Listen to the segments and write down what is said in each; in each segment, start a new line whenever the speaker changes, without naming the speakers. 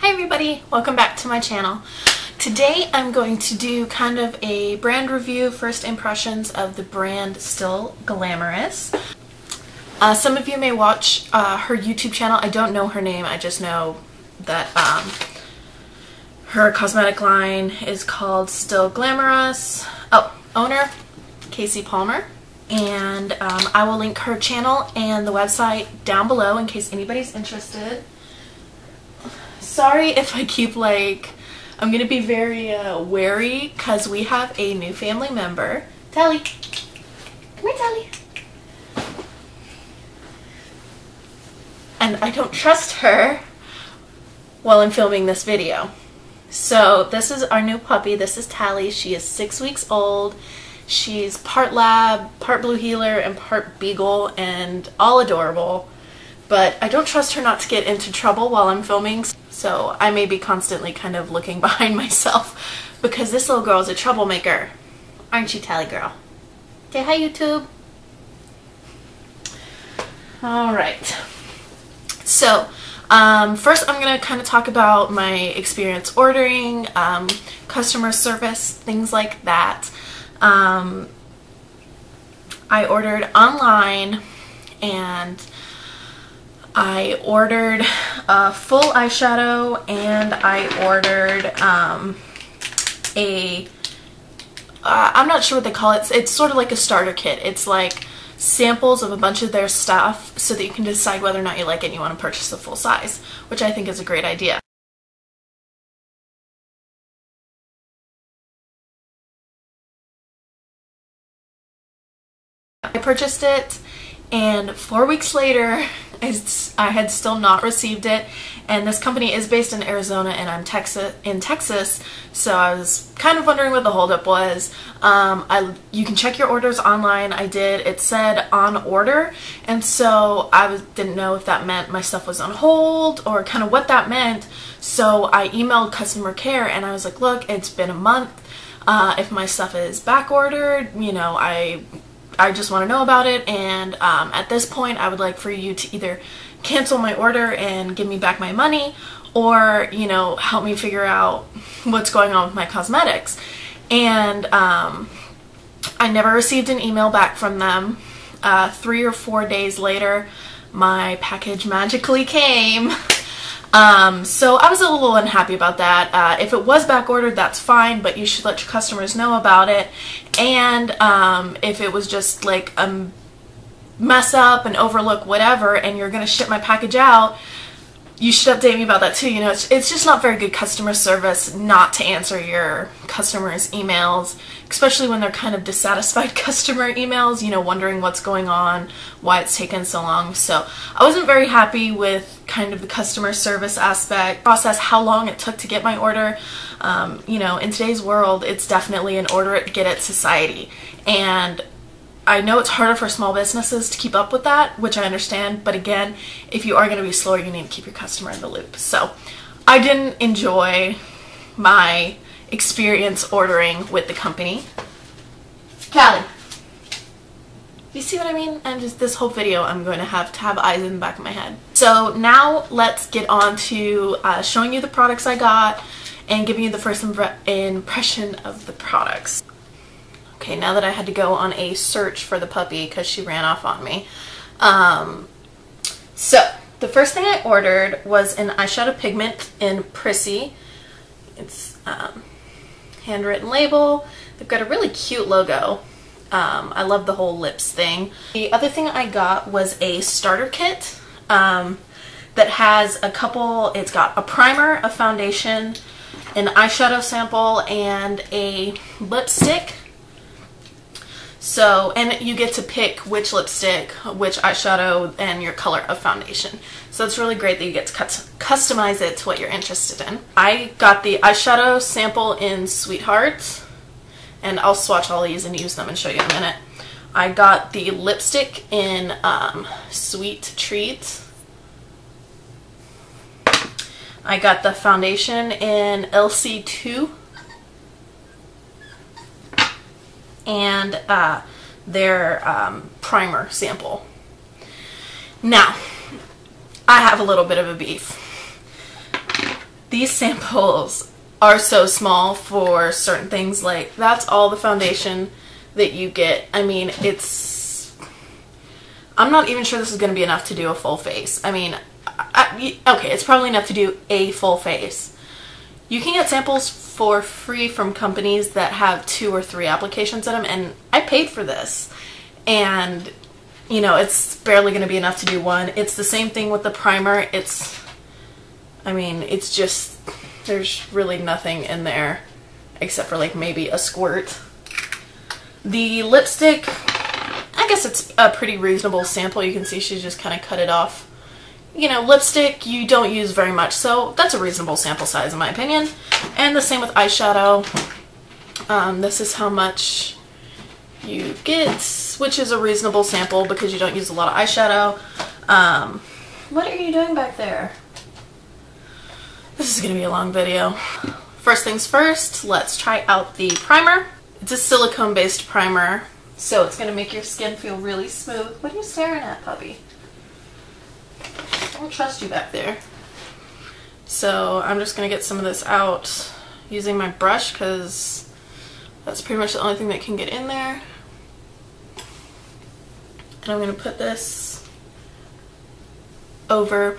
Hi everybody, welcome back to my channel. Today I'm going to do kind of a brand review, first impressions of the brand Still Glamorous. Some of you may watch her YouTube channel. I don't know her name, I just know that her cosmetic line is called Still Glamorous. Oh, owner Casey Palmer. And I will link her channel and the website down below in case anybody's interested. Sorry if I keep I'm gonna be very wary because we have a new family member. Tally, come here, Tally. And I don't trust her while I'm filming this video. So this is our new puppy. This is Tally. She is 6 weeks old. She's part lab, part blue heeler, and part beagle, and all adorable. But I don't trust her not to get into trouble while I'm filming, so I may be constantly kind of looking behind myself because this little girl is a troublemaker. Aren't you, Tally girl? Say hi, YouTube. Alright. So, first I'm going to kind of talk about my experience ordering, customer service, things like that. I ordered online and I ordered a full eyeshadow and I ordered I'm not sure what they call it. It's sort of like a starter kit. It's like samples of a bunch of their stuff so that you can decide whether or not you like it and you want to purchase the full size, which I think is a great idea. I purchased it and 4 weeks later I had still not received it, and this company is based in Arizona and I'm in Texas, so I was kind of wondering what the holdup was. You can check your orders online. I did. It said on order, and so I didn't know if that meant my stuff was on hold or kind of what that meant, so I emailed customer care and I was like, look, it's been a month. If my stuff is back ordered, you know, I just want to know about it, and at this point I would like for you to either cancel my order and give me back my money, or, you know, help me figure out what's going on with my cosmetics. And I never received an email back from them. 3 or 4 days later my package magically came. So I was a little unhappy about that. If it was back ordered, that's fine, but you should let your customers know about it. And if it was just like a mess up, an overlook, whatever, and you're gonna ship my package out, you should update me about that too. You know, it's just not very good customer service not to answer your customers' emails, especially when they're kind of dissatisfied customer emails, you know, wondering what's going on, why it's taken so long. So I wasn't very happy with kind of the customer service aspect, process, how long it took to get my order. You know, in today's world, it's definitely an order it, get it society. And I know it's harder for small businesses to keep up with that, which I understand, but again, if you are going to be slower, you need to keep your customer in the loop. So I didn't enjoy my experience ordering with the company. Callie, you see what I mean? And just this whole video I'm going to have eyes in the back of my head. So now let's get on to showing you the products I got and giving you the first impression of the products. Okay, now that I had to go on a search for the puppy because she ran off on me. So the first thing I ordered was an eyeshadow pigment in Prissy. It's handwritten label. They've got a really cute logo. I love the whole lips thing. The other thing I got was a starter kit that has a couple, it's got a primer, a foundation, an eyeshadow sample, and a lipstick. So, and you get to pick which lipstick, which eyeshadow, and your color of foundation. So it's really great that you get to customize it to what you're interested in. I got the eyeshadow sample in Sweetheart, and I'll swatch all these and use them and show you in a minute. I got the lipstick in Sweet Treat. I got the foundation in LC2. And their primer sample. Now, I have a little bit of a beef. these samples are so small for certain things. Like, that's all the foundation that you get. I mean, I'm not even sure this is going to be enough to do a full face. I mean, okay, it's probably enough to do a full face. You can get samples for free from companies that have 2 or 3 applications in them, and I paid for this. And, you know, it's barely going to be enough to do one. It's the same thing with the primer. I mean, it's just, there's really nothing in there except for like maybe a squirt. The lipstick, I guess it's a pretty reasonable sample. You can see she's just kind of cut it off. You know, lipstick you don't use very much, so that's a reasonable sample size in my opinion. And the same with eyeshadow. This is how much you get, which is a reasonable sample because you don't use a lot of eyeshadow. What are you doing back there? This is going to be a long video. First things first, let's try out the primer. It's a silicone-based primer, so it's going to make your skin feel really smooth. What are you staring at, puppy? I don't trust you back there. So I'm just going to get some of this out using my brush because that's pretty much the only thing that can get in there. And I'm going to put this over.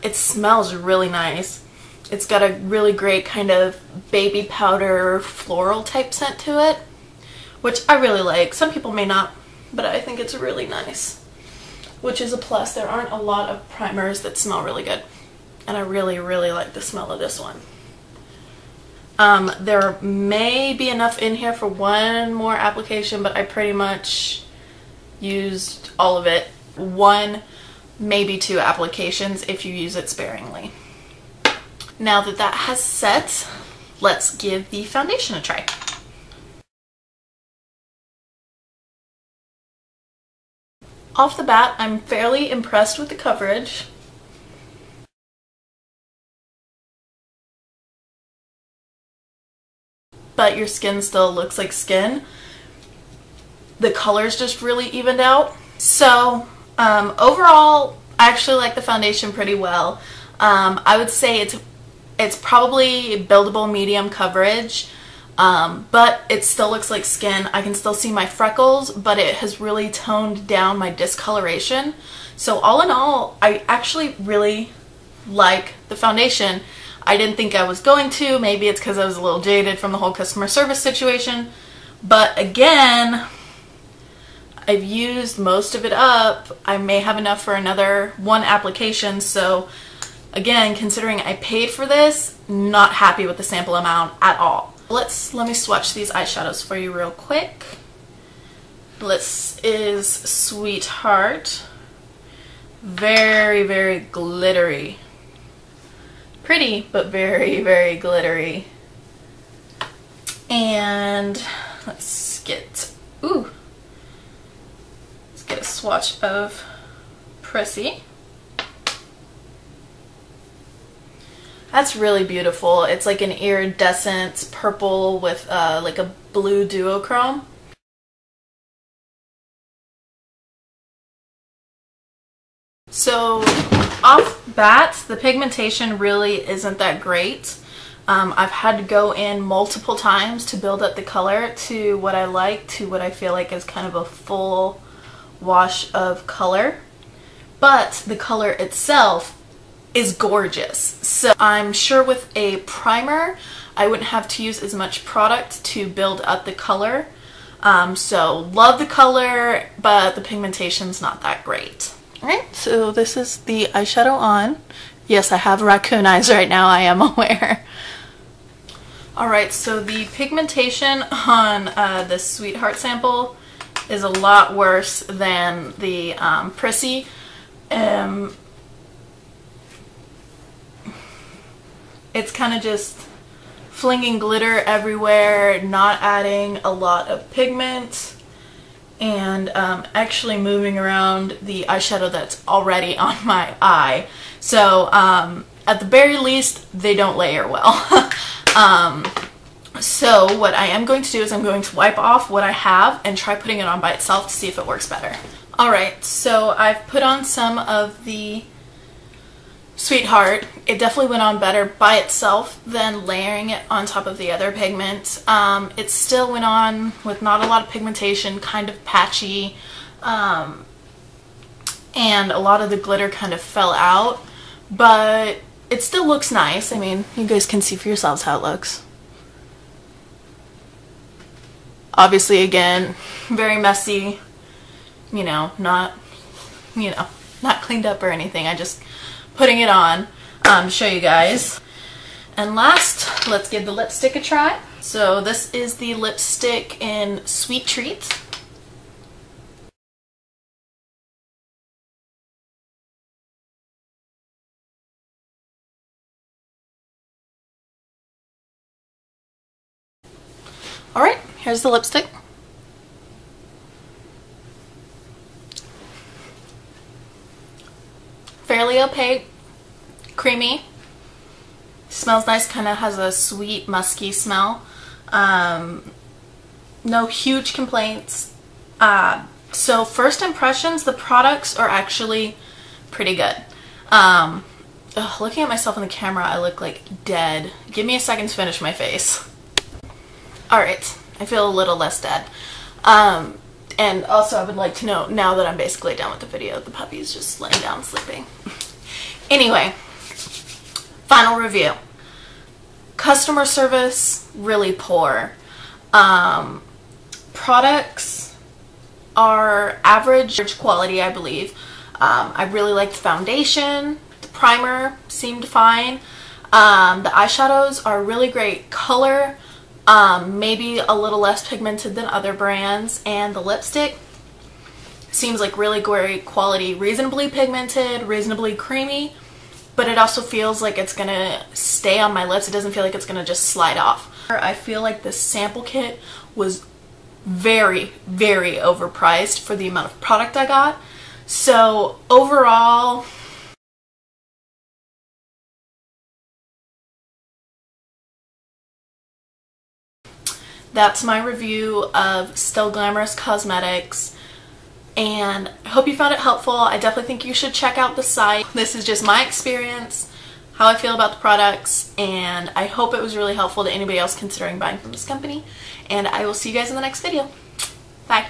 It smells really nice. It's got a really great kind of baby powder floral type scent to it, which I really like. Some people may not, but I think it's really nice, which is a plus. There aren't a lot of primers that smell really good, and I really, really like the smell of this one. There may be enough in here for one more application, but I pretty much used all of it. 1, maybe 2 applications if you use it sparingly. Now that that has set, let's give the foundation a try. Off the bat, I'm fairly impressed with the coverage. But your skin still looks like skin. The color's just really evened out. So, overall, I actually like the foundation pretty well. I would say it's probably buildable medium coverage, but it still looks like skin. I can still see my freckles, but it has really toned down my discoloration. So all in all, I actually really like the foundation. I didn't think I was going to. Maybe it's because I was a little jaded from the whole customer service situation. But again, I've used most of it up. I may have enough for another 1 application, so again, considering I paid for this, not happy with the sample amount at all. Let me swatch these eyeshadows for you real quick. This is Sweetheart. Very, very glittery. Pretty, but very, very glittery. And let's get a swatch of Prissy. That's really beautiful. It's like an iridescent purple with like a blue duochrome. So off bat, the pigmentation really isn't that great. I've had to go in multiple times to build up the color to what I like, to what I feel like is kind of a full wash of color. But the color itself is gorgeous. So I'm sure with a primer I wouldn't have to use as much product to build up the color. So love the color, but the pigmentation's not that great. Alright, so this is the eyeshadow on. Yes, I have raccoon eyes right now, I am aware. Alright, so the pigmentation on the Sweetheart sample is a lot worse than the Prissy. It's kind of just flinging glitter everywhere, not adding a lot of pigment, and actually moving around the eyeshadow that's already on my eye. So at the very least, they don't layer well. So what I am going to do is I'm going to wipe off what I have and try putting it on by itself to see if it works better. Alright, so I've put on some of the sweetheart. It definitely went on better by itself than layering it on top of the other pigment. It still went on with not a lot of pigmentation, kind of patchy, and a lot of the glitter kind of fell out, but it still looks nice. I mean, you guys can see for yourselves how it looks. Obviously, again, very messy, not cleaned up or anything. I just putting it on to show you guys. And last, let's give the lipstick a try. So this is the lipstick in Sweet Treat. Alright, here's the lipstick. Fairly opaque, creamy, smells nice, kind of has a sweet musky smell. No huge complaints. So first impressions, the products are actually pretty good. Looking at myself in the camera, I look like dead. Give me a second to finish my face. Alright, I feel a little less dead. And also I would like to note, now that I'm basically done with the video, the puppy's just laying down sleeping. Anyway, final review. Customer service, really poor. Products are average quality, I believe. I really liked the foundation. The primer seemed fine. The eyeshadows are really great color. Maybe a little less pigmented than other brands, and the lipstick seems like really great quality, reasonably pigmented, reasonably creamy, but it also feels like it's gonna stay on my lips. It doesn't feel like it's gonna just slide off. I feel like this sample kit was very, very overpriced for the amount of product I got. So overall, that's my review of Still Glamorous Cosmetics, and I hope you found it helpful. I definitely think you should check out the site. This is just my experience, how I feel about the products, and I hope it was really helpful to anybody else considering buying from this company, and I will see you guys in the next video. Bye!